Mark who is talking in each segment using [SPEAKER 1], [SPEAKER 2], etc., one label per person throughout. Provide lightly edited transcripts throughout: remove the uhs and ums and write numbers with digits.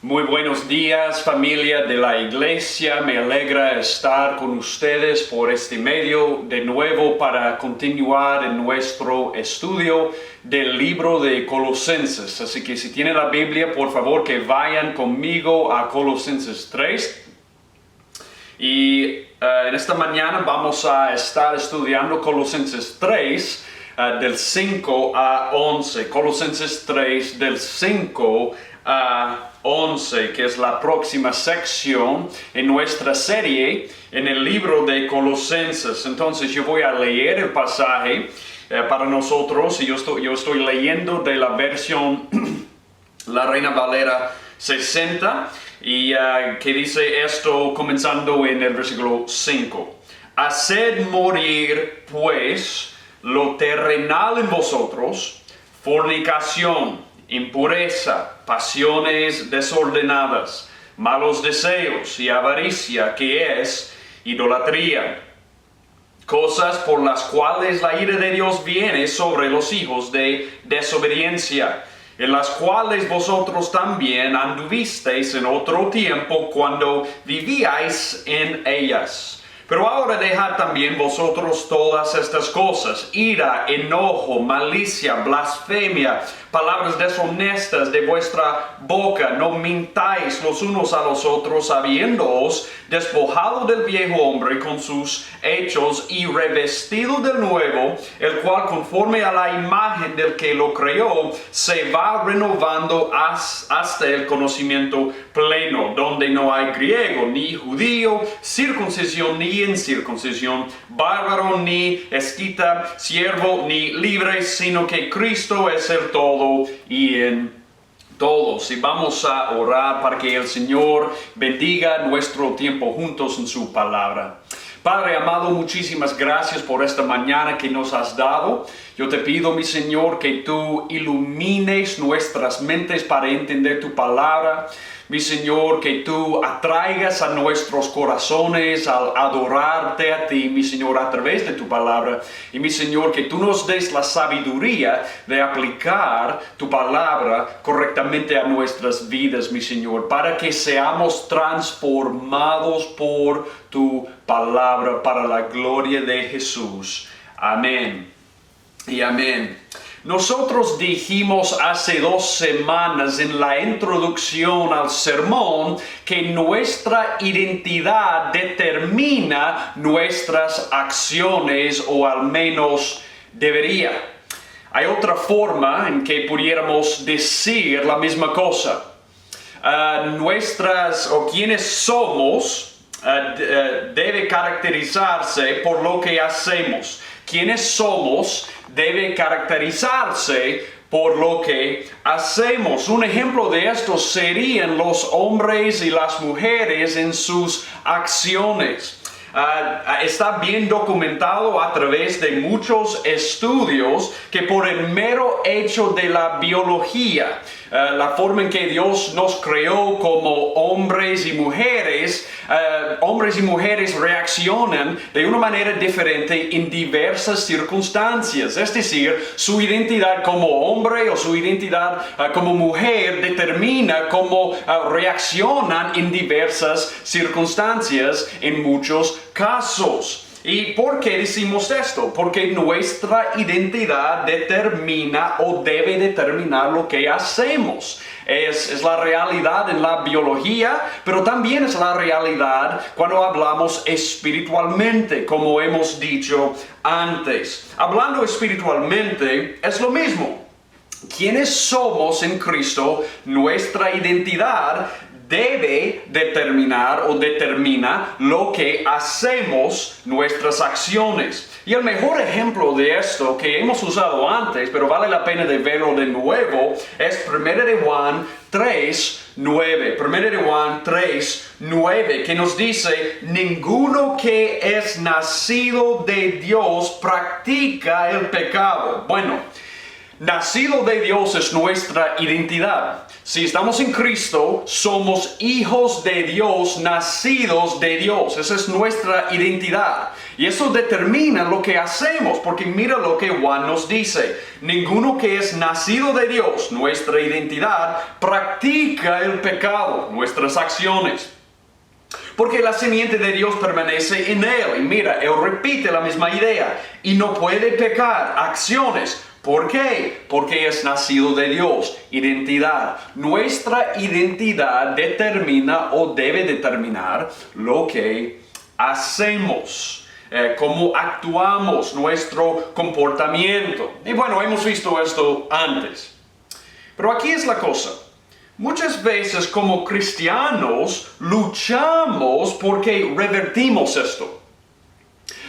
[SPEAKER 1] Muy buenos días, familia de la iglesia. Me alegra estar con ustedes por este medio de nuevo para continuar en nuestro estudio del libro de Colosenses. Así que si tienen la Biblia, por favor que vayan conmigo a Colosenses 3. Y en esta mañana vamos a estar estudiando Colosenses 3 del 5 a 11. Colosenses 3 del 5 a 11, que es la próxima sección en nuestra serie en el libro de Colosenses. Entonces yo voy a leer el pasaje para nosotros, y yo estoy leyendo de la versión La Reina Valera 60, y que dice esto comenzando en el versículo 5. Haced morir pues lo terrenal en vosotros, fornicación, impureza, pasiones desordenadas, malos deseos y avaricia, que es idolatría, cosas por las cuales la ira de Dios viene sobre los hijos de desobediencia, en las cuales vosotros también anduvisteis en otro tiempo cuando vivíais en ellas. Pero ahora dejad también vosotros todas estas cosas: ira, enojo, malicia, blasfemia, palabras deshonestas de vuestra boca. No mintáis los unos a los otros, habiéndoos despojado del viejo hombre con sus hechos y revestido del nuevo, el cual conforme a la imagen del que lo creó, se va renovando hasta el conocimiento pleno, donde no hay griego ni judío, circuncisión ni incircuncisión, bárbaro ni escita, siervo ni libre, sino que Cristo es el todo y en todos. Y vamos a orar para que el Señor bendiga nuestro tiempo juntos en su palabra. Padre amado, muchísimas gracias por esta mañana que nos has dado. Yo te pido, mi Señor, que tú ilumines nuestras mentes para entender tu palabra. Mi Señor, que tú atraigas a nuestros corazones al adorarte a ti, mi Señor, a través de tu palabra. Y mi Señor, que tú nos des la sabiduría de aplicar tu palabra correctamente a nuestras vidas, mi Señor, para que seamos transformados por tu palabra para la gloria de Jesús. Amén y amén. Nosotros dijimos hace 2 semanas en la introducción al sermón que nuestra identidad determina nuestras acciones, o al menos debería. Hay otra forma en que pudiéramos decir la misma cosa. Quienes somos debe caracterizarse por lo que hacemos. Quienes somos debe caracterizarse por lo que hacemos. Un ejemplo de esto serían los hombres y las mujeres en sus acciones. Está bien documentado a través de muchos estudios que por el mero hecho de la biología, la forma en que Dios nos creó como hombres y mujeres reaccionan de una manera diferente en diversas circunstancias. Es decir, su identidad como hombre o su identidad como mujer determina cómo reaccionan en diversas circunstancias en muchos casos. ¿Y por qué decimos esto? Porque nuestra identidad determina o debe determinar lo que hacemos. Es la realidad en la biología, pero también es la realidad cuando hablamos espiritualmente, como hemos dicho antes. Hablando espiritualmente es lo mismo. ¿Quiénes somos en Cristo? Nuestra identidad debe determinar o determina lo que hacemos, nuestras acciones. Y el mejor ejemplo de esto que hemos usado antes, pero vale la pena de verlo de nuevo, es 1 de Juan 3:9. 1 de Juan 3:9, que nos dice: ninguno que es nacido de Dios practica el pecado. Bueno, nacido de Dios es nuestra identidad. Si estamos en Cristo, somos hijos de Dios, nacidos de Dios. Esa es nuestra identidad. Y eso determina lo que hacemos, porque mira lo que Juan nos dice. Ninguno que es nacido de Dios, nuestra identidad, practica el pecado, nuestras acciones. Porque la simiente de Dios permanece en él. Y mira, él repite la misma idea. Y no puede pecar, acciones. ¿Por qué? Porque es nacido de Dios. Identidad. Nuestra identidad determina o debe determinar lo que hacemos. Cómo actuamos, nuestro comportamiento. Y bueno, hemos visto esto antes. Pero aquí es la cosa. Muchas veces como cristianos luchamos porque revertimos esto.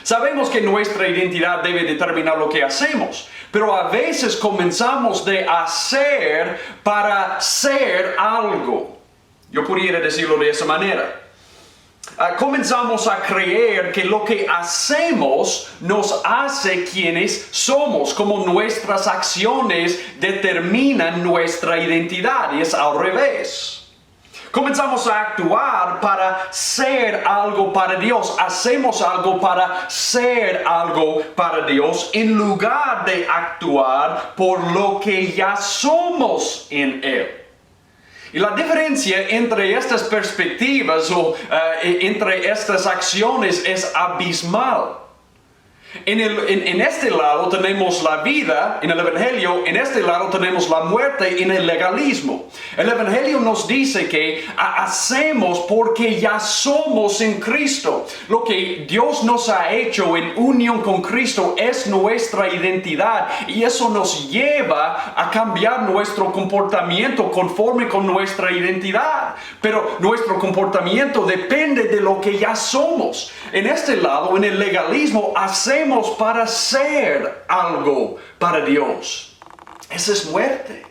[SPEAKER 1] Sabemos que nuestra identidad debe determinar lo que hacemos, pero a veces comenzamos de hacer para ser algo. Yo pudiera decirlo de esa manera. Comenzamos a creer que lo que hacemos nos hace quienes somos, como nuestras acciones determinan nuestra identidad, y es al revés. Comenzamos a actuar para ser algo para Dios. Hacemos algo para ser algo para Dios en lugar de actuar por lo que ya somos en Él. Y la diferencia entre estas perspectivas o entre estas acciones es abismal. En este lado tenemos la vida en el Evangelio, en este lado tenemos la muerte en el legalismo. El Evangelio nos dice que hacemos porque ya somos en Cristo. Lo que Dios nos ha hecho en unión con Cristo es nuestra identidad y eso nos lleva a cambiar nuestro comportamiento conforme con nuestra identidad. Pero nuestro comportamiento depende de lo que ya somos. En este lado, en el legalismo, hacemos para ser algo para Dios. Esa es muerte.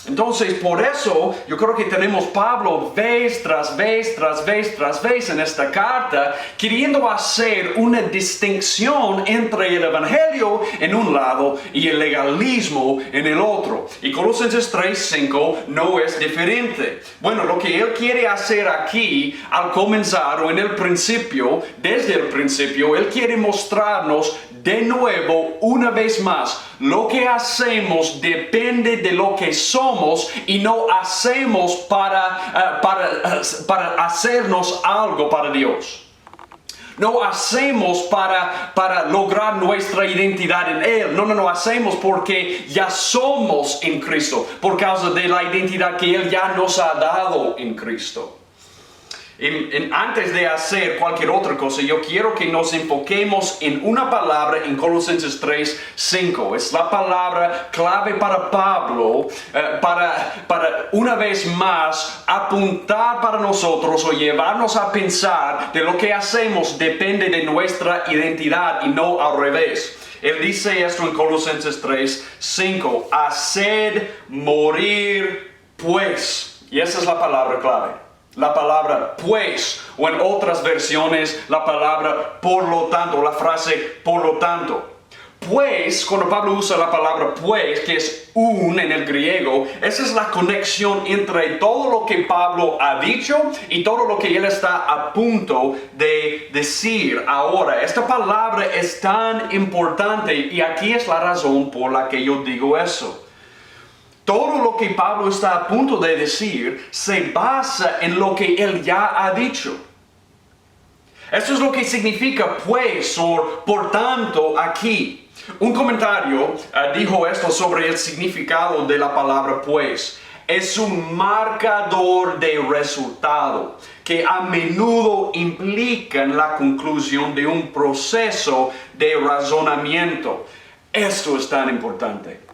[SPEAKER 1] Entonces, por eso, yo creo que tenemos Pablo vez tras vez en esta carta, queriendo hacer una distinción entre el Evangelio en un lado y el legalismo en el otro. Y Colosenses 3:5 no es diferente. Bueno, lo que él quiere hacer aquí, al comenzar o en el principio, desde el principio, él quiere mostrarnos de nuevo, una vez más, lo que hacemos depende de lo que somos y no hacemos para hacernos algo para Dios. No hacemos para lograr nuestra identidad en Él. No, hacemos porque ya somos en Cristo, por causa de la identidad que Él ya nos ha dado en Cristo. Antes de hacer cualquier otra cosa, yo quiero que nos enfoquemos en una palabra en Colosenses 3:5. Es la palabra clave para Pablo, para una vez más apuntar para nosotros o llevarnos a pensar de lo que hacemos depende de nuestra identidad y no al revés. Él dice esto en Colosenses 3:5. Haced morir pues. Y esa es la palabra clave. La palabra pues, o en otras versiones, la palabra por lo tanto, la frase por lo tanto. Pues, cuando Pablo usa la palabra pues, que es un en el griego, esa es la conexión entre todo lo que Pablo ha dicho y todo lo que él está a punto de decir ahora. Esta palabra es tan importante y aquí es la razón por la que yo digo eso. Todo lo que Pablo está a punto de decir se basa en lo que él ya ha dicho. Esto es lo que significa pues o por tanto aquí. Un comentario dijo esto sobre el significado de la palabra pues. Es un marcador de resultado que a menudo implica la conclusión de un proceso de razonamiento. Esto es tan importante.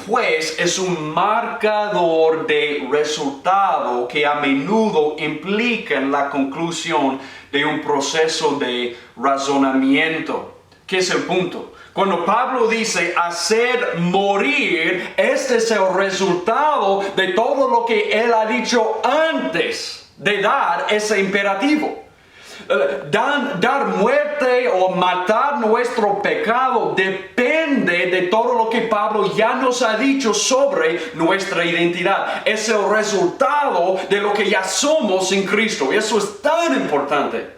[SPEAKER 1] Pues es un marcador de resultado que a menudo implica la conclusión de un proceso de razonamiento. ¿Qué es el punto? Cuando Pablo dice hacer morir, este es el resultado de todo lo que él ha dicho antes de dar ese imperativo. Dar muerte o matar nuestro pecado depende depende de todo lo que Pablo ya nos ha dicho sobre nuestra identidad. Es el resultado de lo que ya somos en Cristo. Y eso es tan importante.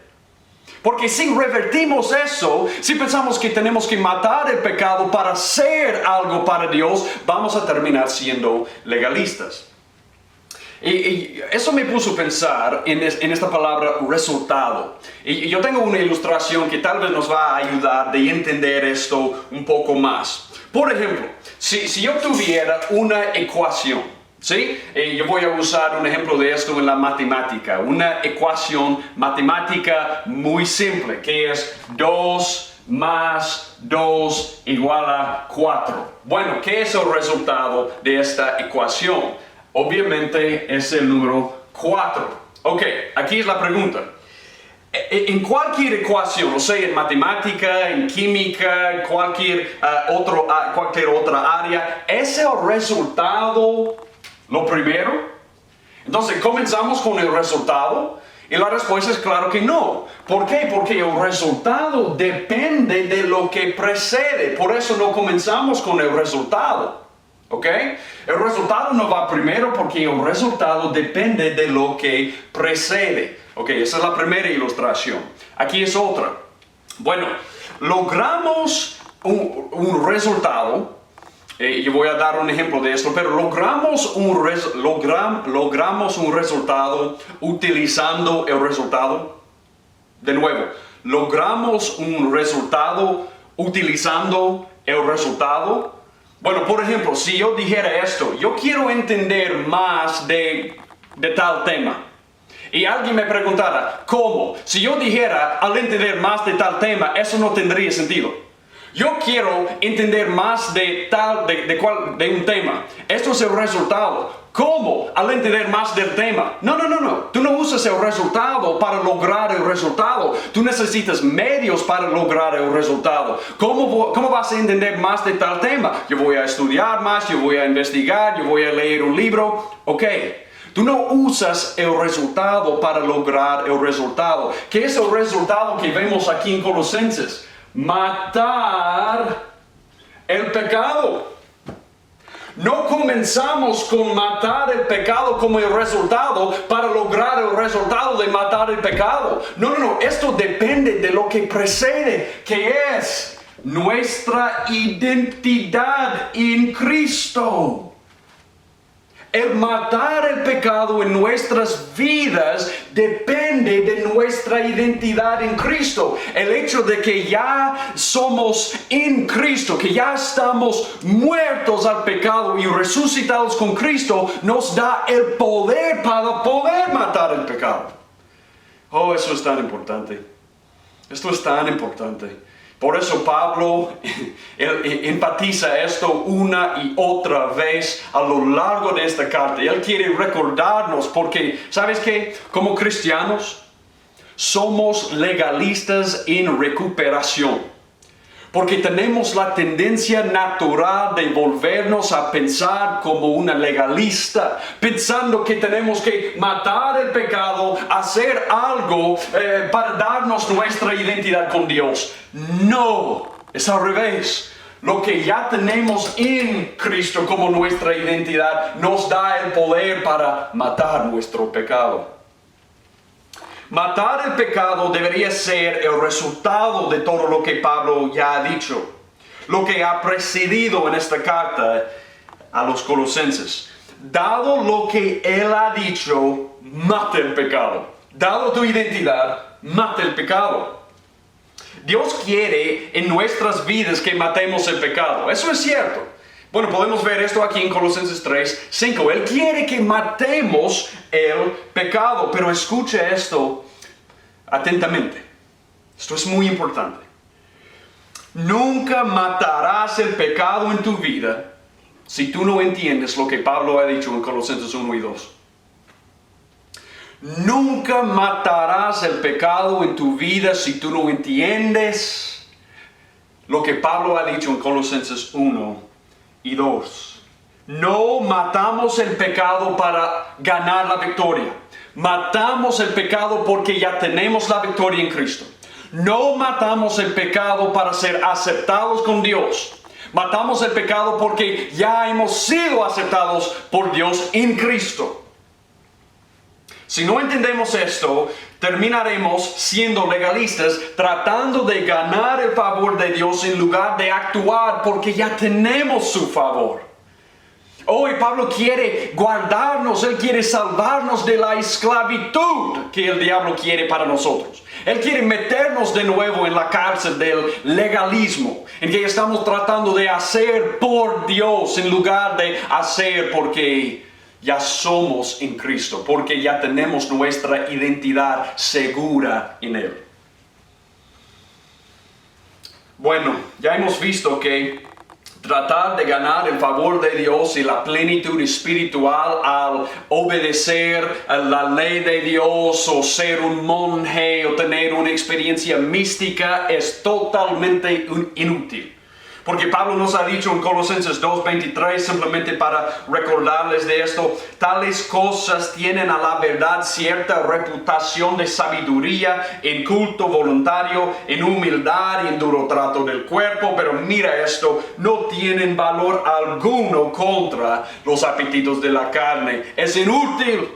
[SPEAKER 1] Porque si revertimos eso, si pensamos que tenemos que matar el pecado para hacer algo para Dios, vamos a terminar siendo legalistas. Y eso me puso a pensar en esta palabra resultado. Y yo tengo una ilustración que tal vez nos va a ayudar de entender esto un poco más. Por ejemplo, si yo tuviera una ecuación, ¿sí? Yo voy a usar un ejemplo de esto en la matemática. Una ecuación matemática muy simple, que es 2 más 2 igual a 4. Bueno, ¿qué es el resultado de esta ecuación? Obviamente es el número 4. Ok, aquí es la pregunta. En cualquier ecuación, o sea, en matemática, en química, cualquier otra área, ¿es el resultado lo primero? Entonces, comenzamos con el resultado. Y la respuesta es claro que no. ¿Por qué? Porque el resultado depende de lo que precede. Por eso no comenzamos con el resultado. ¿Ok? El resultado no va primero porque el resultado depende de lo que precede. Ok, esa es la primera ilustración. Aquí es otra. Bueno, logramos un resultado. Yo voy a dar un ejemplo de esto, pero logramos un resultado utilizando el resultado. De nuevo, logramos un resultado utilizando el resultado. Bueno, por ejemplo, si yo dijera esto, yo quiero entender más de tal tema. Y alguien me preguntara, ¿cómo? Si yo dijera, al entender más de tal tema, eso no tendría sentido. Yo quiero entender más de un tema. Esto es el resultado. ¿Cómo? Al entender más del tema. No. Tú no usas el resultado para lograr el resultado. Tú necesitas medios para lograr el resultado. ¿Cómo vas a entender más de tal tema? Yo voy a estudiar más, yo voy a investigar, yo voy a leer un libro. Ok. Tú no usas el resultado para lograr el resultado. ¿Qué es el resultado que vemos aquí en Colosenses? Matar el pecado. No comenzamos con matar el pecado como el resultado para lograr el resultado de matar el pecado. No. Esto depende de lo que precede, que es nuestra identidad en Cristo. El matar el pecado en nuestras vidas depende de nuestra identidad en Cristo. El hecho de que ya somos en Cristo, que ya estamos muertos al pecado y resucitados con Cristo, nos da el poder para poder matar el pecado. Oh, eso es tan importante. Esto es tan importante. Por eso Pablo enfatiza esto una y otra vez a lo largo de esta carta. Él quiere recordarnos porque, ¿sabes qué? Como cristianos somos legalistas en recuperación. Porque tenemos la tendencia natural de volvernos a pensar como una legalista, pensando que tenemos que matar el pecado, hacer algo para darnos nuestra identidad con Dios. No, es al revés. Lo que ya tenemos en Cristo como nuestra identidad nos da el poder para matar nuestro pecado. Matar el pecado debería ser el resultado de todo lo que Pablo ya ha dicho, lo que ha precedido en esta carta a los colosenses. Dado lo que él ha dicho, mata el pecado. Dado tu identidad, mata el pecado. Dios quiere en nuestras vidas que matemos el pecado. Eso es cierto. Bueno, podemos ver esto aquí en Colosenses 3:5. Él quiere que matemos el pecado, pero escucha esto atentamente. Esto es muy importante. Nunca matarás el pecado en tu vida si tú no entiendes lo que Pablo ha dicho en Colosenses 1 y 2. Nunca matarás el pecado en tu vida si tú no entiendes lo que Pablo ha dicho en Colosenses 1 y 2. No matamos el pecado para ganar la victoria. Matamos el pecado porque ya tenemos la victoria en Cristo. No matamos el pecado para ser aceptados con Dios. Matamos el pecado porque ya hemos sido aceptados por Dios en Cristo. Si no entendemos esto, terminaremos siendo legalistas, tratando de ganar el favor de Dios en lugar de actuar porque ya tenemos su favor. Hoy Pablo quiere guardarnos, Él quiere salvarnos de la esclavitud que el diablo quiere para nosotros. Él quiere meternos de nuevo en la cárcel del legalismo, en que estamos tratando de hacer por Dios en lugar de hacer porque ya somos en Cristo, porque ya tenemos nuestra identidad segura en Él. Bueno, ya hemos visto que tratar de ganar el favor de Dios y la plenitud espiritual al obedecer a la ley de Dios o ser un monje o tener una experiencia mística es totalmente inútil. Porque Pablo nos ha dicho en Colosenses 2:23, simplemente para recordarles de esto, tales cosas tienen a la verdad cierta reputación de sabiduría, en culto voluntario, en humildad y en duro trato del cuerpo, pero mira esto, no tienen valor alguno contra los apetitos de la carne. Es inútil.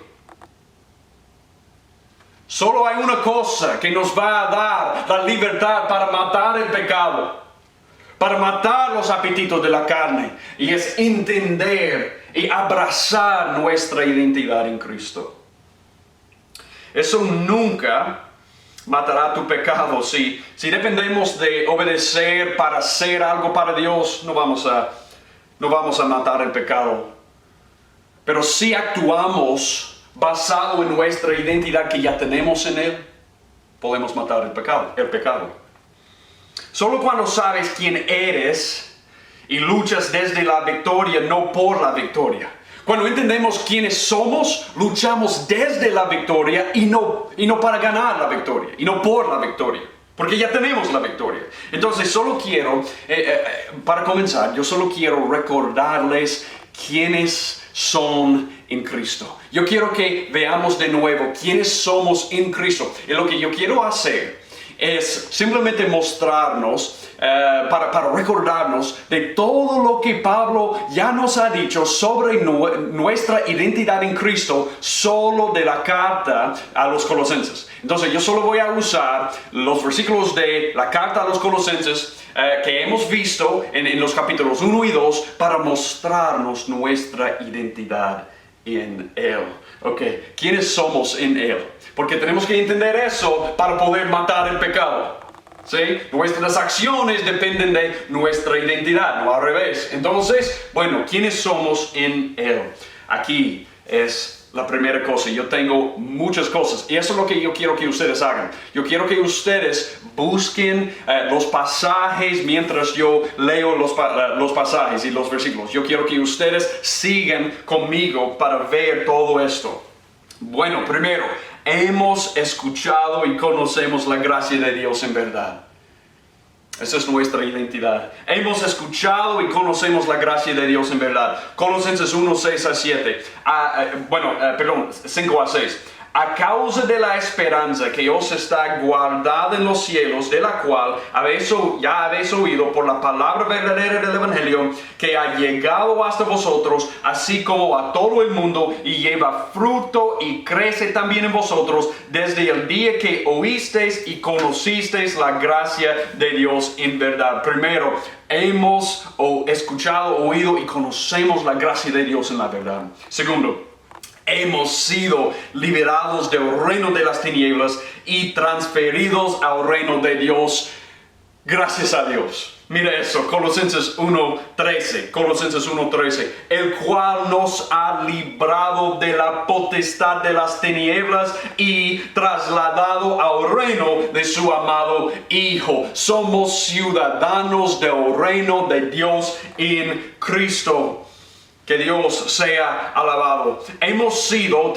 [SPEAKER 1] Solo hay una cosa que nos va a dar la libertad para matar el pecado, para matar los apetitos de la carne, y es entender y abrazar nuestra identidad en Cristo. Eso nunca matará tu pecado. Si dependemos de obedecer para hacer algo para Dios, no vamos a matar el pecado. Pero si actuamos basado en nuestra identidad que ya tenemos en Él, podemos matar el pecado. Solo cuando sabes quién eres y luchas desde la victoria, no por la victoria. Cuando entendemos quiénes somos, luchamos desde la victoria y no para ganar la victoria, y no por la victoria, porque ya tenemos la victoria. Entonces solo quiero, para comenzar, yo solo quiero recordarles quiénes son en Cristo. Yo quiero que veamos de nuevo quiénes somos en Cristo. Y lo que yo quiero hacer es simplemente mostrarnos, para recordarnos de todo lo que Pablo ya nos ha dicho sobre nuestra identidad en Cristo, solo de la carta a los Colosenses. Entonces yo solo voy a usar los versículos de la carta a los Colosenses que hemos visto en los capítulos 1 y 2 para mostrarnos nuestra identidad en Él. Ok, ¿quiénes somos en Él? Porque tenemos que entender eso para poder matar el pecado. ¿Sí? Nuestras acciones dependen de nuestra identidad, no al revés. Entonces, bueno, ¿quiénes somos en Él? Aquí es la primera cosa. Yo tengo muchas cosas y eso es lo que yo quiero que ustedes hagan. Yo quiero que ustedes busquen los pasajes mientras yo leo los pasajes y los versículos. Yo quiero que ustedes sigan conmigo para ver todo esto. Bueno, primero, hemos escuchado y conocemos la gracia de Dios en verdad. Esa es nuestra identidad. Hemos escuchado y conocemos la gracia de Dios en verdad. Colosenses 1, 6 a 7. 5 a 6. A causa de la esperanza que os está guardada en los cielos, de la cual ya habéis oído por la palabra verdadera del Evangelio, que ha llegado hasta vosotros, así como a todo el mundo, y lleva fruto y crece también en vosotros, desde el día que oísteis y conocisteis la gracia de Dios en verdad. Primero, hemos escuchado, oído y conocemos la gracia de Dios en la verdad. Segundo, hemos sido liberados del reino de las tinieblas y transferidos al reino de Dios. Gracias a Dios. Mira eso, Colosenses 1:13, el cual nos ha librado de la potestad de las tinieblas y trasladado al reino de su amado Hijo. Somos ciudadanos del reino de Dios en Cristo. Que Dios sea alabado. Hemos sido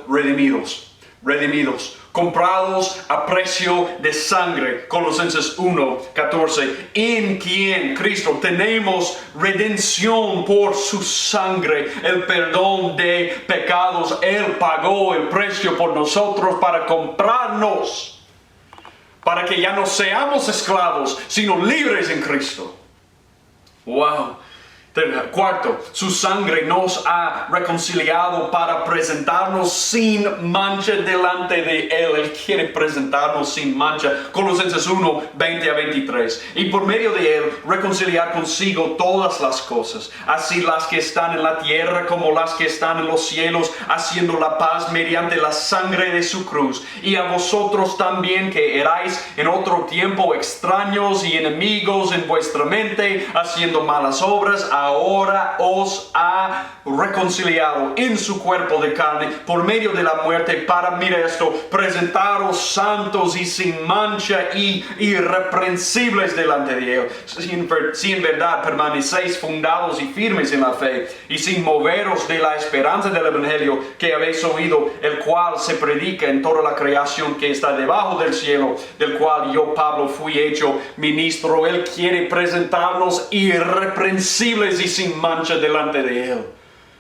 [SPEAKER 1] redimidos, comprados a precio de sangre. Colosenses 1:14, en quien Cristo tenemos redención por su sangre, el perdón de pecados. Él pagó el precio por nosotros para comprarnos, para que ya no seamos esclavos, sino libres en Cristo. Wow. Cuarto, su sangre nos ha reconciliado para presentarnos sin mancha delante de Él. Él quiere presentarnos sin mancha. Colosenses 1, 20 a 23. Y por medio de Él, reconciliar consigo todas las cosas, así las que están en la tierra como las que están en los cielos, haciendo la paz mediante la sangre de su cruz. Y a vosotros también, que erais en otro tiempo extraños y enemigos en vuestra mente, haciendo malas obras, ahora os ha reconciliado en su cuerpo de carne por medio de la muerte para, mira esto, presentaros santos y sin mancha y irreprensibles delante de Él. Si en verdad permanecéis fundados y firmes en la fe y sin moveros de la esperanza del Evangelio que habéis oído, el cual se predica en toda la creación que está debajo del cielo, del cual yo, Pablo, fui hecho ministro. Él quiere presentarnos irreprensibles y sin mancha delante de Él.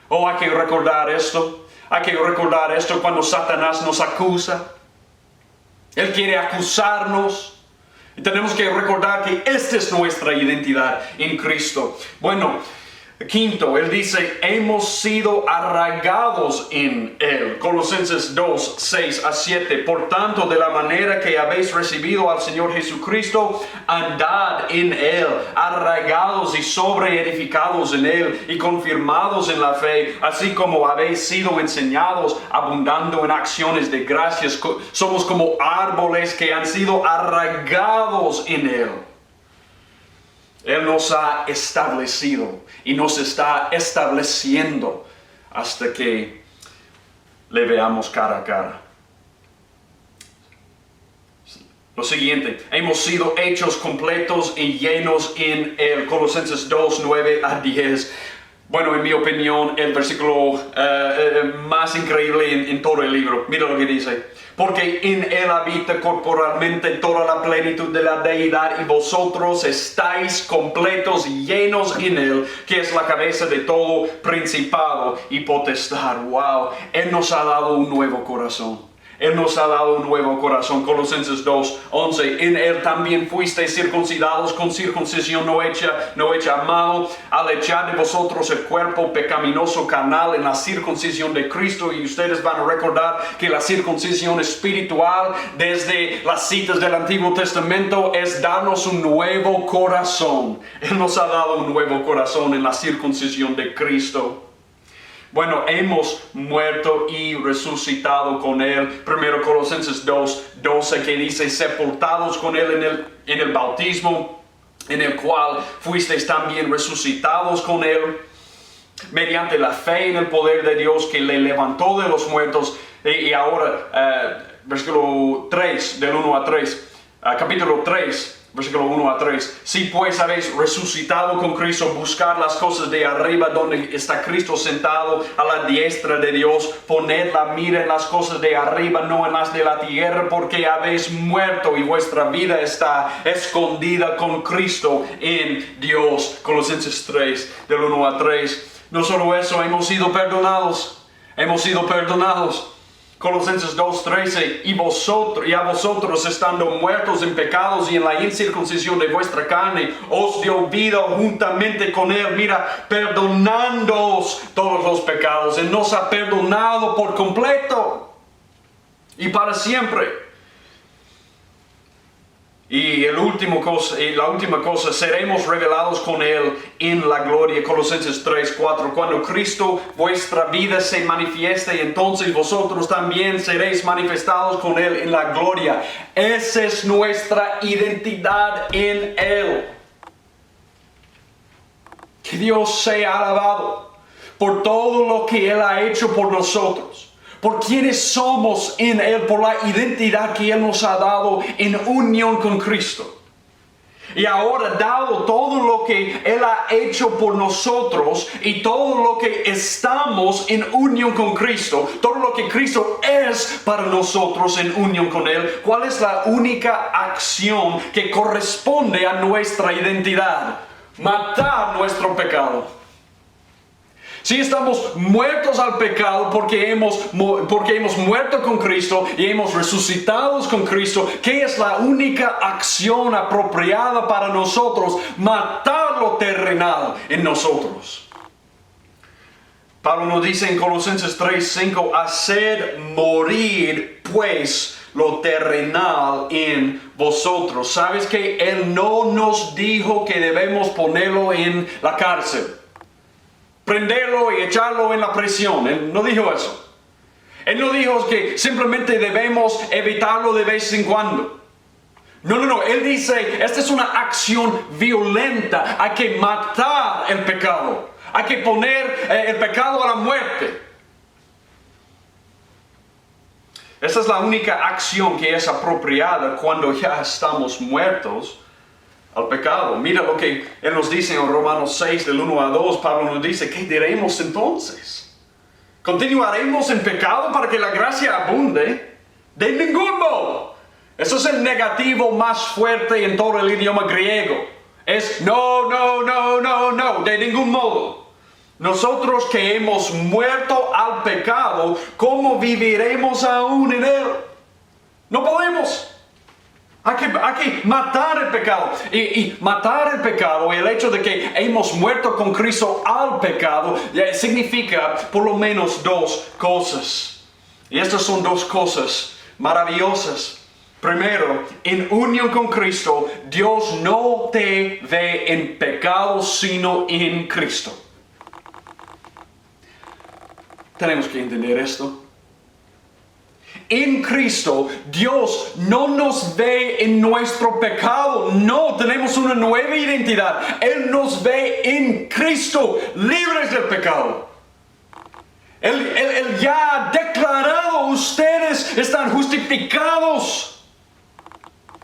[SPEAKER 1] Oh, hay que recordar esto. Hay que recordar esto cuando Satanás nos acusa. Él quiere acusarnos. Y tenemos que recordar que esta es nuestra identidad en Cristo. Bueno, quinto, Él dice, hemos sido arraigados en Él. Colosenses 2, 6 a 7. Por tanto, de la manera que habéis recibido al Señor Jesucristo, andad en Él, arraigados y sobreedificados en Él y confirmados en la fe, así como habéis sido enseñados, abundando en acciones de gracias. Somos como árboles que han sido arraigados en Él. Él nos ha establecido y nos está estableciendo hasta que le veamos cara a cara. Lo siguiente, hemos sido hechos completos y llenos en Él. Colosenses 2, 9 a 10. Bueno, en mi opinión, el versículo más increíble en todo el libro. Mira lo que dice. Porque en Él habita corporalmente toda la plenitud de la deidad y vosotros estáis completos y llenos en Él, que es la cabeza de todo principado y potestad. Wow, Él nos ha dado un nuevo corazón. Él nos ha dado un nuevo corazón. Colosenses 2, 11. En Él también fuisteis circuncidados con circuncisión no hecha a mano, al echar de vosotros el cuerpo pecaminoso carnal en la circuncisión de Cristo. Y ustedes van a recordar que la circuncisión espiritual desde las citas del Antiguo Testamento es darnos un nuevo corazón. Él nos ha dado un nuevo corazón en la circuncisión de Cristo. Bueno, hemos muerto y resucitado con Él. Primero Colosenses 2, 12, que dice, sepultados con Él en el bautismo, en el cual fuisteis también resucitados con Él, mediante la fe en el poder de Dios que le levantó de los muertos. Y ahora, versículo 3, del 1 a 3, capítulo 3. Versículo 1 a 3. Si pues habéis resucitado con Cristo, buscar las cosas de arriba donde está Cristo sentado a la diestra de Dios. Poned la mira en las cosas de arriba, no en las de la tierra, porque habéis muerto y vuestra vida está escondida con Cristo en Dios. Colosenses 3, del 1 a 3. No solo eso, hemos sido perdonados. Hemos sido perdonados. Colosenses 2:13, y a vosotros estando muertos en pecados y en la incircuncisión de vuestra carne, os dio vida juntamente con Él, mira, perdonándoos todos los pecados. Él nos ha perdonado por completo y para siempre. Y la última cosa, seremos revelados con Él en la gloria. Colosenses 3, 4. Cuando Cristo vuestra vida se manifieste, entonces vosotros también seréis manifestados con Él en la gloria. Esa es nuestra identidad en Él. Que Dios sea alabado por todo lo que Él ha hecho por nosotros. Por quienes somos en Él, por la identidad que Él nos ha dado en unión con Cristo. Y ahora, dado todo lo que Él ha hecho por nosotros y todo lo que estamos en unión con Cristo, todo lo que Cristo es para nosotros en unión con Él, ¿cuál es la única acción que corresponde a nuestra identidad? Matar nuestro pecado. Si estamos muertos al pecado porque hemos muerto con Cristo y hemos resucitado con Cristo, ¿qué es la única acción apropiada para nosotros? Matar lo terrenal en nosotros. Pablo nos dice en Colosenses 3:5, haced morir pues lo terrenal en vosotros. ¿Sabes que Él no nos dijo que debemos ponerlo en la cárcel? Prenderlo y echarlo en la prisión. Él no dijo eso. Él no dijo que simplemente debemos evitarlo de vez en cuando. No. Él dice, esta es una acción violenta. Hay que matar el pecado. Hay que poner el pecado a la muerte. Esa es la única acción que es apropiada cuando ya estamos muertos al pecado. Mira lo que Él nos dice en Romanos 6, del 1 a 2. Pablo nos dice, ¿qué diremos entonces? ¿Continuaremos en pecado para que la gracia abunde? De ningún modo. Eso es el negativo más fuerte en todo el idioma griego. Es no, de ningún modo. Nosotros que hemos muerto al pecado, ¿cómo viviremos aún en él? No podemos. Hay que matar el pecado. Y matar el pecado, el hecho de que hemos muerto con Cristo al pecado, significa por lo menos dos cosas. Y estas son dos cosas maravillosas. Primero, en unión con Cristo, Dios no te ve en pecado, sino en Cristo. Tenemos que entender esto. En Cristo, Dios no nos ve en nuestro pecado. No, tenemos una nueva identidad. Él nos ve en Cristo, libres del pecado. Él ya ha declarado, ustedes están justificados.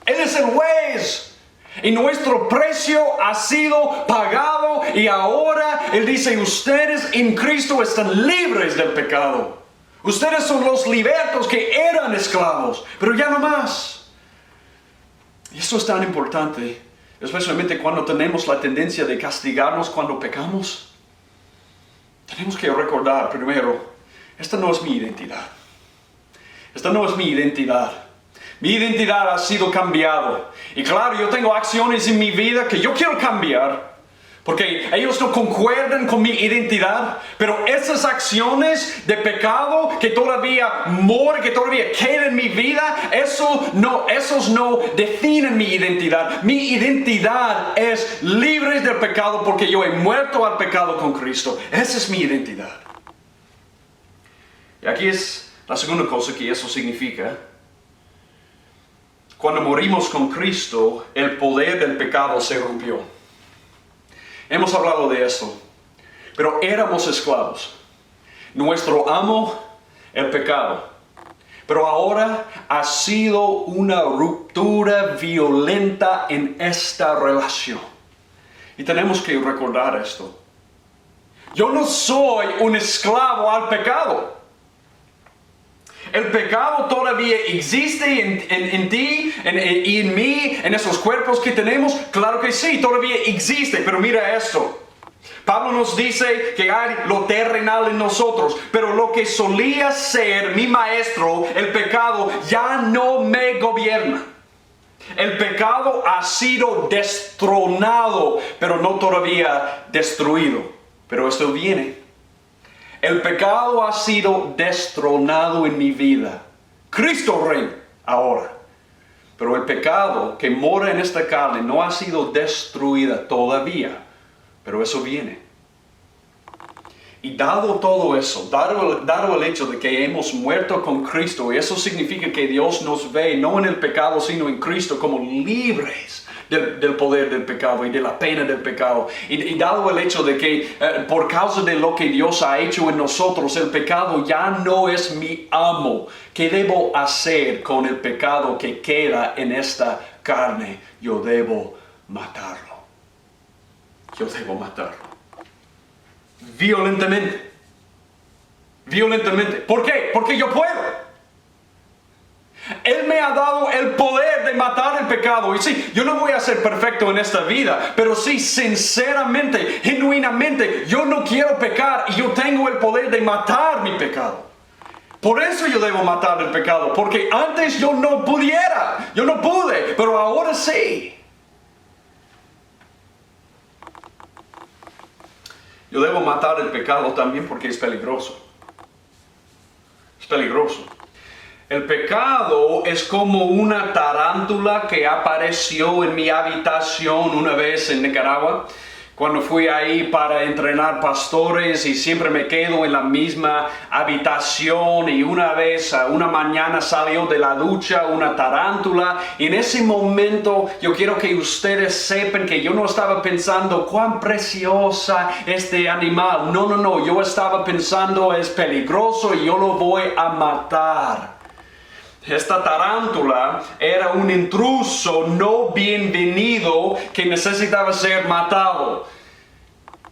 [SPEAKER 1] Él es el juez. Y nuestro precio ha sido pagado. Y ahora Él dice, ustedes en Cristo están libres del pecado. Ustedes son los libertos que eran esclavos, pero ya no más. Y eso es tan importante, especialmente cuando tenemos la tendencia de castigarnos cuando pecamos. Tenemos que recordar primero, esta no es mi identidad. Esta no es mi identidad. Mi identidad ha sido cambiada. Y claro, yo tengo acciones en mi vida que yo quiero cambiar, porque ellos no concuerdan con mi identidad. Pero esas acciones de pecado que todavía moran, que todavía quedan en mi vida, esos no definen mi identidad. Mi identidad es libre del pecado porque yo he muerto al pecado con Cristo. Esa es mi identidad. Y aquí es la segunda cosa que eso significa. Cuando morimos con Cristo, el poder del pecado se rompió. Hemos hablado de esto, pero éramos esclavos. Nuestro amo, el pecado. Pero ahora ha sido una ruptura violenta en esta relación. Y tenemos que recordar esto. Yo no soy un esclavo al pecado. El pecado todavía existe en ti y en mí, en esos cuerpos que tenemos. Claro que sí, todavía existe, pero mira esto. Pablo nos dice que hay lo terrenal en nosotros, pero lo que solía ser mi maestro, el pecado, ya no me gobierna. El pecado ha sido destronado, pero no todavía destruido. Pero esto viene. El pecado ha sido destronado en mi vida. Cristo reina ahora. Pero el pecado que mora en esta carne no ha sido destruida todavía. Pero eso viene. Y dado todo eso, dado el hecho de que hemos muerto con Cristo, y eso significa que Dios nos ve no en el pecado, sino en Cristo como libres del poder del pecado y de la pena del pecado. Y dado el hecho de que por causa de lo que Dios ha hecho en nosotros, el pecado ya no es mi amo. ¿Qué debo hacer con el pecado que queda en esta carne? Yo debo matarlo. Yo debo matarlo. Violentamente. Violentamente. ¿Por qué? Porque yo puedo. Él me ha dado el poder de matar el pecado. Y sí, yo no voy a ser perfecto en esta vida, pero sí, sinceramente, genuinamente, yo no quiero pecar y yo tengo el poder de matar mi pecado. Por eso yo debo matar el pecado, porque antes yo no pudiera, yo no pude, pero ahora sí. Yo debo matar el pecado también porque es peligroso. Es peligroso. El pecado es como una tarántula que apareció en mi habitación una vez en Nicaragua, cuando fui ahí para entrenar pastores, y siempre me quedo en la misma habitación, y una vez, una mañana salió de la ducha una tarántula, y en ese momento yo quiero que ustedes sepan que yo no estaba pensando cuán preciosa este animal. No, yo estaba pensando es peligroso y yo lo voy a matar. Esta tarántula era un intruso no bienvenido que necesitaba ser matado.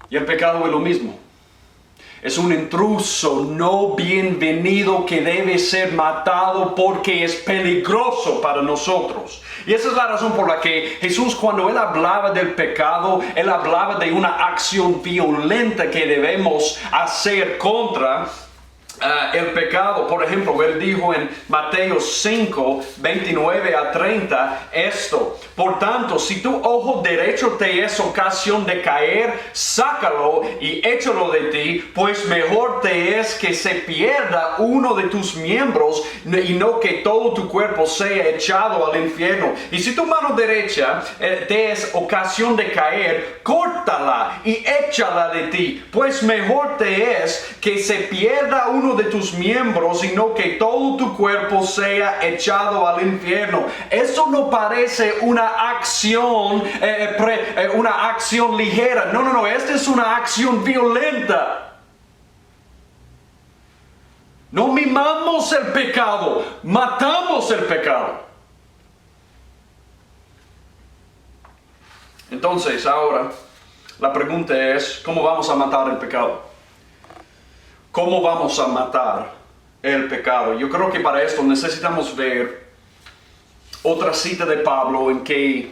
[SPEAKER 1] Y el pecado es lo mismo. Es un intruso no bienvenido que debe ser matado porque es peligroso para nosotros. Y esa es la razón por la que Jesús, cuando Él hablaba del pecado, Él hablaba de una acción violenta que debemos hacer contra el pecado. Por ejemplo, Él dijo en Mateo 5, 29 a 30 esto: por tanto, si tu ojo derecho te es ocasión de caer, sácalo y échalo de ti, pues mejor te es que se pierda uno de tus miembros y no que todo tu cuerpo sea echado al infierno. Y si tu mano derecha te es ocasión de caer, córtala y échala de ti, pues mejor te es que se pierda uno de tus miembros y no que todo tu cuerpo sea echado al infierno. Eso no parece una acción ligera. No, esta es una acción violenta. No mimamos el pecado, matamos el pecado. Entonces, ahora la pregunta es, ¿cómo vamos a matar el pecado? ¿Cómo vamos a matar el pecado? Yo creo que para esto necesitamos ver otra cita de Pablo en que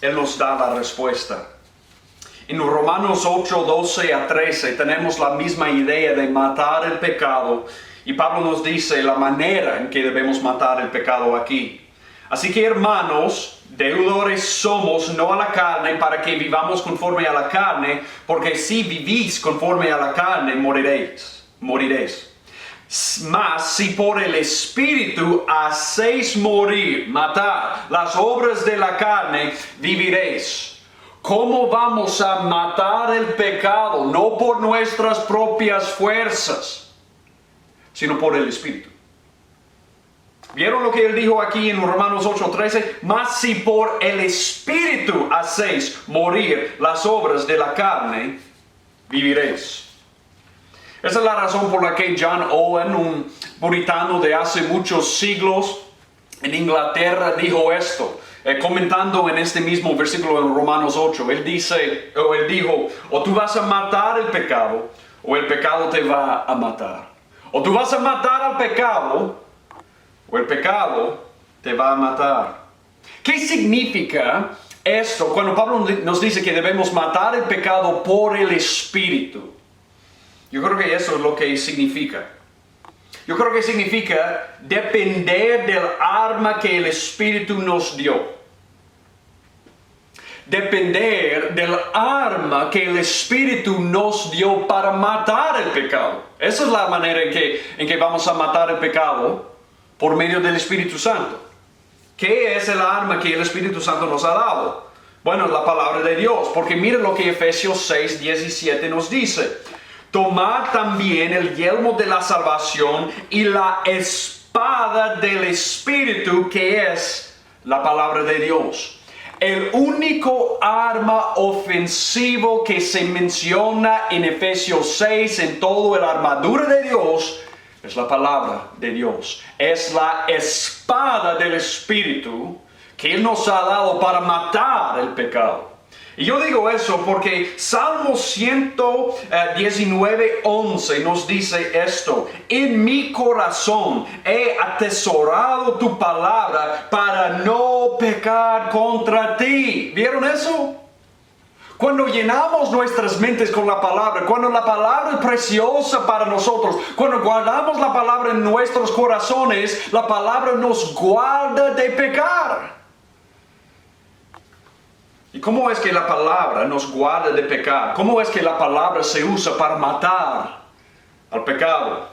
[SPEAKER 1] él nos da la respuesta. En Romanos 8, 12 a 13 tenemos la misma idea de matar el pecado, y Pablo nos dice la manera en que debemos matar el pecado aquí. Así que, hermanos, deudores somos, no a la carne, para que vivamos conforme a la carne, porque si vivís conforme a la carne, moriréis. Mas si por el Espíritu hacéis morir, matar las obras de la carne, viviréis. ¿Cómo vamos a matar el pecado? No por nuestras propias fuerzas, sino por el Espíritu. ¿Vieron lo que él dijo aquí en Romanos 8:13? Mas si por el Espíritu hacéis morir las obras de la carne, viviréis. Esa es la razón por la que John Owen, un puritano de hace muchos siglos en Inglaterra, dijo esto, comentando en este mismo versículo en Romanos 8. Él dijo, o tú vas a matar el pecado, o el pecado te va a matar. O tú vas a matar al pecado, o el pecado te va a matar. ¿Qué significa esto cuando Pablo nos dice que debemos matar el pecado por el Espíritu? Yo creo que eso es lo que significa. Yo creo que significa depender del arma que el Espíritu nos dio. Depender del arma que el Espíritu nos dio para matar el pecado. Esa es la manera en que vamos a matar el pecado, por medio del Espíritu Santo. ¿Qué es el arma que el Espíritu Santo nos ha dado? Bueno, la palabra de Dios. Porque miren lo que Efesios 6, 17 nos dice. Tomad también el yelmo de la salvación y la espada del Espíritu, que es la palabra de Dios. El único arma ofensivo que se menciona en Efesios 6 en toda la armadura de Dios es la palabra de Dios. Es la espada del Espíritu que Él nos ha dado para matar el pecado. Y yo digo eso porque Salmo 119:11 nos dice esto: en mi corazón he atesorado tu palabra para no pecar contra ti. ¿Vieron eso? Cuando llenamos nuestras mentes con la palabra, cuando la palabra es preciosa para nosotros, cuando guardamos la palabra en nuestros corazones, la palabra nos guarda de pecar. ¿Y cómo es que la palabra nos guarda de pecar? ¿Cómo es que la palabra se usa para matar al pecado?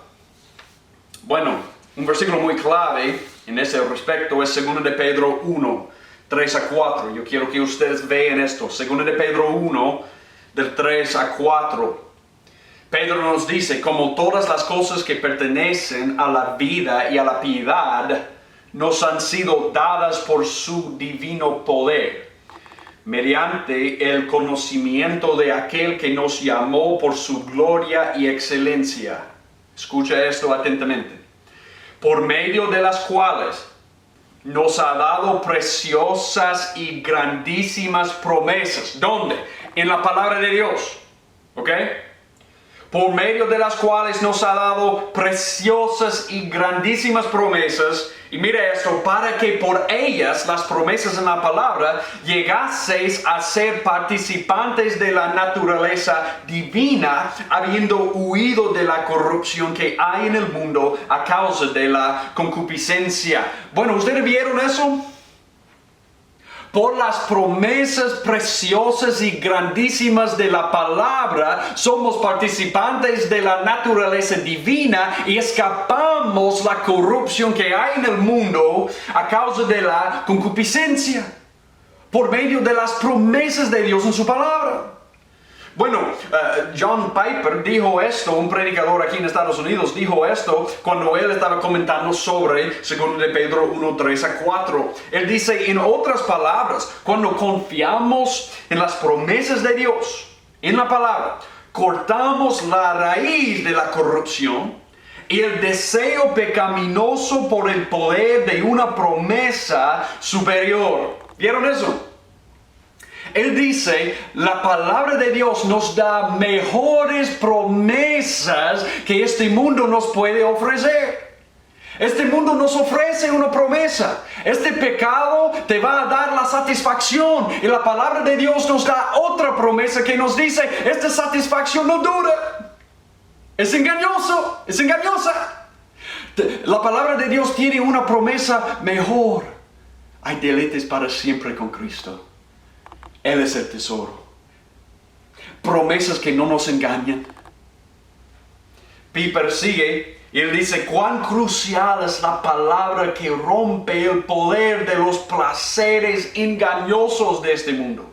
[SPEAKER 1] Bueno, un versículo muy clave en ese respecto es 2 de Pedro 1:3-4. Yo quiero que ustedes vean esto. 2 de Pedro 1, del 3 a 4. Pedro nos dice: como todas las cosas que pertenecen a la vida y a la piedad nos han sido dadas por su divino poder, mediante el conocimiento de aquel que nos llamó por su gloria y excelencia. Escucha esto atentamente. Por medio de las cuales nos ha dado preciosas y grandísimas promesas. ¿Dónde? En la palabra de Dios. ¿Ok? Por medio de las cuales nos ha dado preciosas y grandísimas promesas. Y mire esto: para que por ellas, las promesas en la palabra, llegaseis a ser participantes de la naturaleza divina, habiendo huido de la corrupción que hay en el mundo a causa de la concupiscencia. Bueno, ¿ustedes vieron eso? Por las promesas preciosas y grandísimas de la palabra, somos participantes de la naturaleza divina y escapamos la corrupción que hay en el mundo a causa de la concupiscencia, por medio de las promesas de Dios en su palabra. Bueno, John Piper dijo esto, un predicador aquí en Estados Unidos dijo esto cuando él estaba comentando sobre 2 de Pedro 1:3-4. Él dice: en otras palabras, cuando confiamos en las promesas de Dios, en la palabra, cortamos la raíz de la corrupción y el deseo pecaminoso por el poder de una promesa superior. ¿Vieron eso? Él dice: la palabra de Dios nos da mejores promesas que este mundo nos puede ofrecer. Este mundo nos ofrece una promesa: este pecado te va a dar la satisfacción. Y la palabra de Dios nos da otra promesa que nos dice: esta satisfacción no dura. Es engañoso, es engañosa. La palabra de Dios tiene una promesa mejor: hay deleites para siempre con Cristo. Él es el tesoro. Promesas que no nos engañan. Piper sigue y él dice: cuán crucial es la palabra que rompe el poder de los placeres engañosos de este mundo.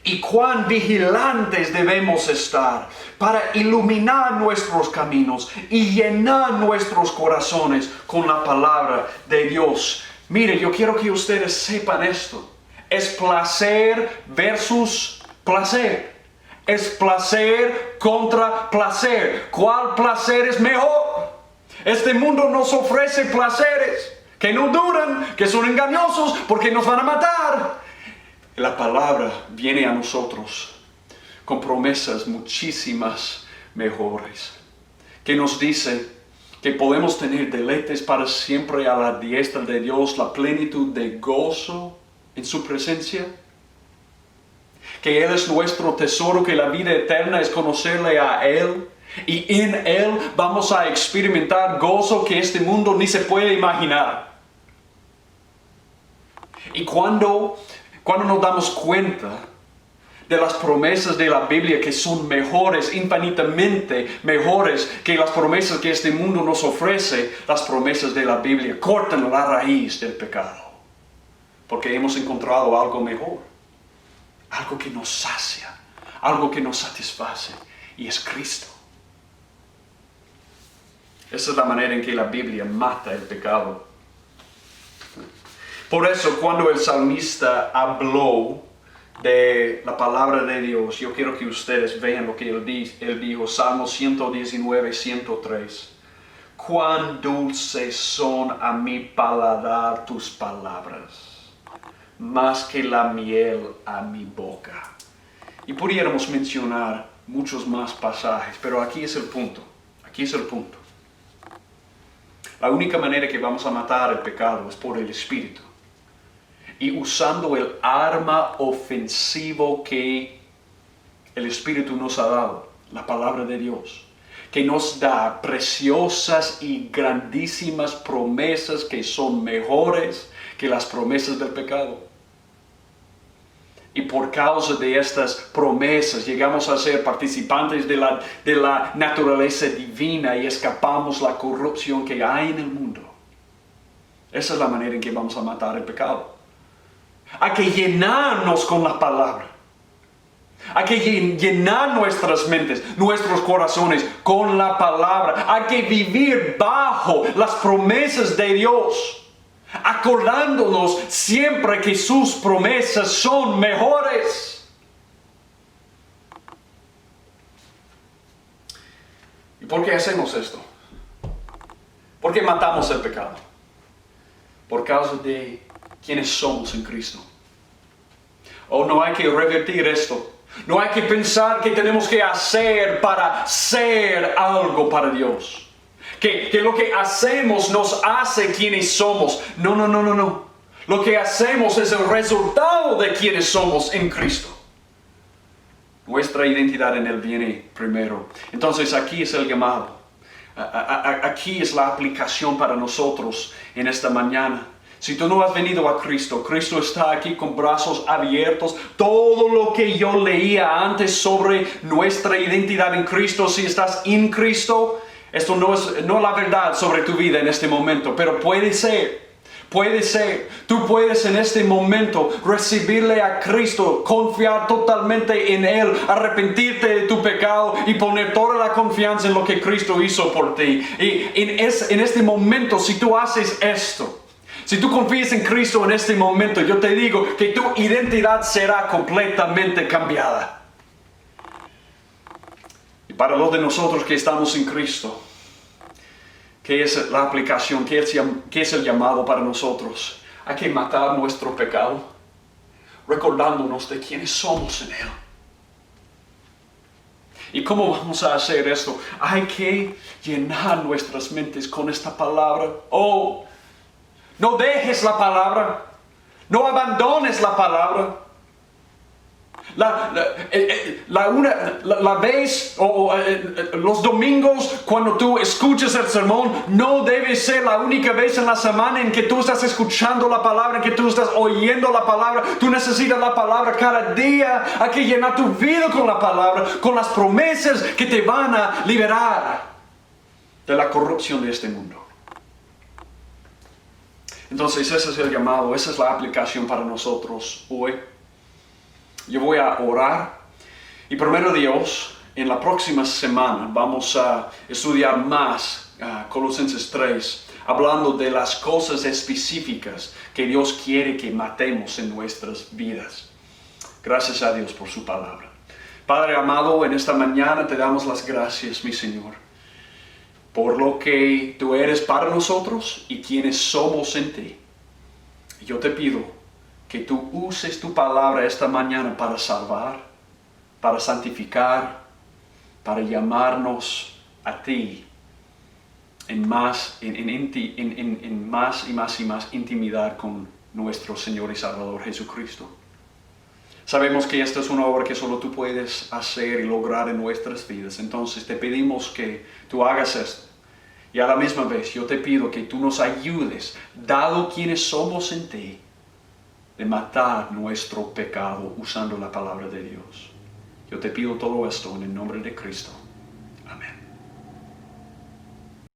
[SPEAKER 1] Y cuán vigilantes debemos estar para iluminar nuestros caminos y llenar nuestros corazones con la palabra de Dios. Mire, yo quiero que ustedes sepan esto. Es placer versus placer. Es placer contra placer. ¿Cuál placer es mejor? Este mundo nos ofrece placeres que no duran, que son engañosos porque nos van a matar. La palabra viene a nosotros con promesas muchísimas mejores, que nos dice que podemos tener deleites para siempre a la diestra de Dios, la plenitud de gozo en su presencia, que Él es nuestro tesoro, que la vida eterna es conocerle a Él, y en Él vamos a experimentar gozo que este mundo ni se puede imaginar. Y cuando nos damos cuenta de las promesas de la Biblia, que son mejores, infinitamente mejores que las promesas que este mundo nos ofrece, las promesas de la Biblia cortan la raíz del pecado. Porque hemos encontrado algo mejor, algo que nos sacia, algo que nos satisface, y es Cristo. Esa es la manera en que la Biblia mata el pecado. Por eso, cuando el salmista habló de la palabra de Dios, yo quiero que ustedes vean lo que él dijo, Salmo 119:103. Cuán dulces son a mi paladar tus palabras, más que la miel a mi boca. Y pudiéramos mencionar muchos más pasajes, pero aquí es el punto. Aquí es el punto. La única manera que vamos a matar el pecado es por el Espíritu. Y usando el arma ofensivo que el Espíritu nos ha dado, la palabra de Dios, que nos da preciosas y grandísimas promesas que son mejores que las promesas del pecado. Y por causa de estas promesas llegamos a ser participantes de la naturaleza divina y escapamos la corrupción que hay en el mundo. Esa es la manera en que vamos a matar el pecado. Hay que llenarnos con la palabra. Hay que llenar nuestras mentes, nuestros corazones con la palabra. Hay que vivir bajo las promesas de Dios, acordándonos siempre que sus promesas son mejores. ¿Y por qué hacemos esto? ¿Por qué matamos el pecado? Por causa de quienes somos en Cristo. Oh, no hay que revertir esto. No hay que pensar que tenemos que hacer para ser algo para Dios. Que lo que hacemos nos hace quienes somos. No. Lo que hacemos es el resultado de quienes somos en Cristo. Nuestra identidad en Él viene primero. Entonces aquí es el llamado. Aquí es la aplicación para nosotros en esta mañana. Si tú no has venido a Cristo, Cristo está aquí con brazos abiertos. Todo lo que yo leía antes sobre nuestra identidad en Cristo, si estás en Cristo, esto no es la verdad sobre tu vida en este momento, pero puede ser. Puede ser. Tú puedes en este momento recibirle a Cristo, confiar totalmente en Él, arrepentirte de tu pecado y poner toda la confianza en lo que Cristo hizo por ti. Y en este momento, si tú haces esto, si tú confías en Cristo en este momento, yo te digo que tu identidad será completamente cambiada. Y para los de nosotros que estamos en Cristo, ¿qué es la aplicación? ¿Qué es el llamado para nosotros? Hay que matar nuestro pecado, recordándonos de quiénes somos en Él. ¿Y cómo vamos a hacer esto? Hay que llenar nuestras mentes con esta palabra. Oh, no dejes la palabra. No abandones la palabra. La vez o los domingos cuando tú escuchas el sermón no debe ser la única vez en la semana en que tú estás escuchando la palabra, en que tú estás oyendo la palabra. Tú necesitas la palabra cada día. Hay que llenar tu vida con la palabra, con las promesas que te van a liberar de la corrupción de este mundo. Entonces ese es el llamado, esa es la aplicación para nosotros hoy. Yo voy a orar y primero Dios, en la próxima semana vamos a estudiar más Colosenses 3, hablando de las cosas específicas que Dios quiere que matemos en nuestras vidas. Gracias a Dios por su palabra. Padre amado, en esta mañana te damos las gracias, mi Señor, por lo que tú eres para nosotros y quienes somos en ti. Yo te pido que tú uses tu palabra esta mañana para salvar, para santificar, para llamarnos a ti en más y más intimidad con nuestro Señor y Salvador Jesucristo. Sabemos que esta es una obra que solo tú puedes hacer y lograr en nuestras vidas. Entonces te pedimos que tú hagas esto. Y a la misma vez yo te pido que tú nos ayudes, dado quienes somos en ti, de matar nuestro pecado usando la palabra de Dios. Yo te pido todo esto en el nombre de Cristo.